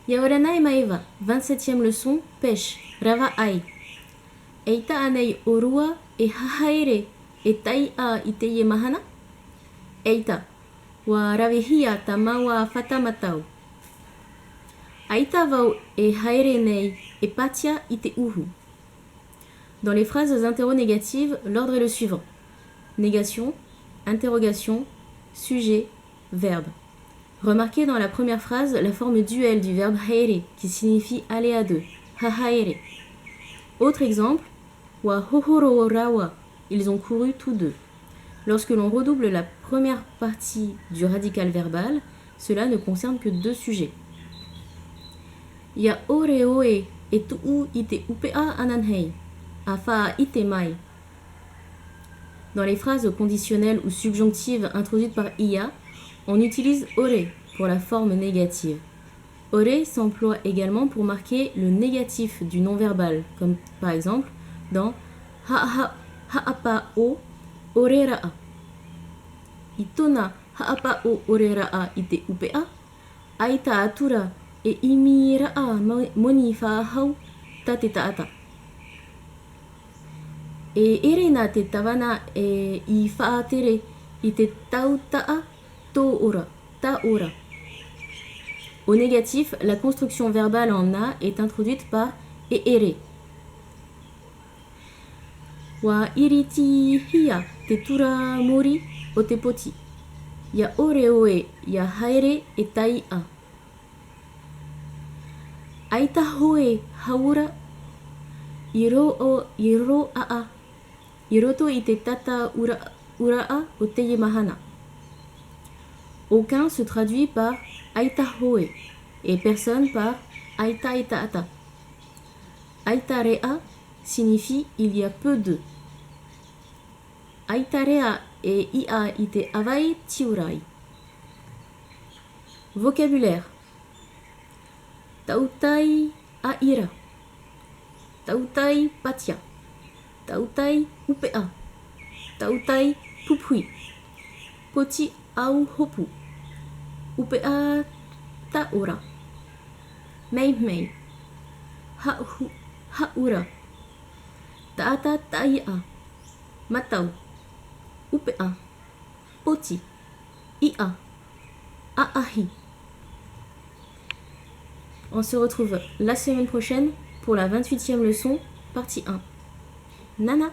Yaoranai Maeva, 27e leçon, pêche, Rava Ai. Eita anei orua e hahaere e tai a iteye mahana? Eita, wa ravehia tamawa fatamatau. Aita vau e haere nei e patia ite uhu. Dans les phrases interro-négatives, l'ordre est le suivant. Négation, interrogation, sujet, verbe. Remarquez dans la première phrase la forme duel du verbe haere qui signifie aller à deux, hahaere. Autre exemple, wa hohoro rawa, ils ont couru tous deux. Lorsque l'on redouble la première partie du radical verbal, cela ne concerne que deux sujets. Ya ore oe e tuu ite upea ananhei, afa ite mai. Dans les phrases conditionnelles ou subjonctives introduites par ia, on utilise ore pour la forme négative. Ore s'emploie également pour marquer le négatif du non-verbal, comme par exemple dans ha'apa o orera'a. Itona ha'apa o orera'a ite upea, aita atura e imira'a moni fa'ahau tate ta'ata. E erena te tavana e I fa'atere I te tauta'a to ora, ta ora. Au négatif, la construction verbale en a est introduite par ere. Wa iriti hia te tura mori o te poti. Ya ore oe ya haere e tai a. Aita hoe haura iro a. Iroto i te tata ura'a o teye mahana. Aucun se traduit par aita hoe et personne par aita itaata. Aitarea signifie il y a peu de. Aitarea et ia ite avai tiurai. Vocabulaire. Tautai aira. Tautai patia. Tautai upea. Tautai pupui. Poti au hopu. Upea taura. Mei. Haura. Taata taia. Matau. Upea. Poti. Ia. Aahi. On se retrouve la semaine prochaine pour la 28e leçon, partie 1. Nana.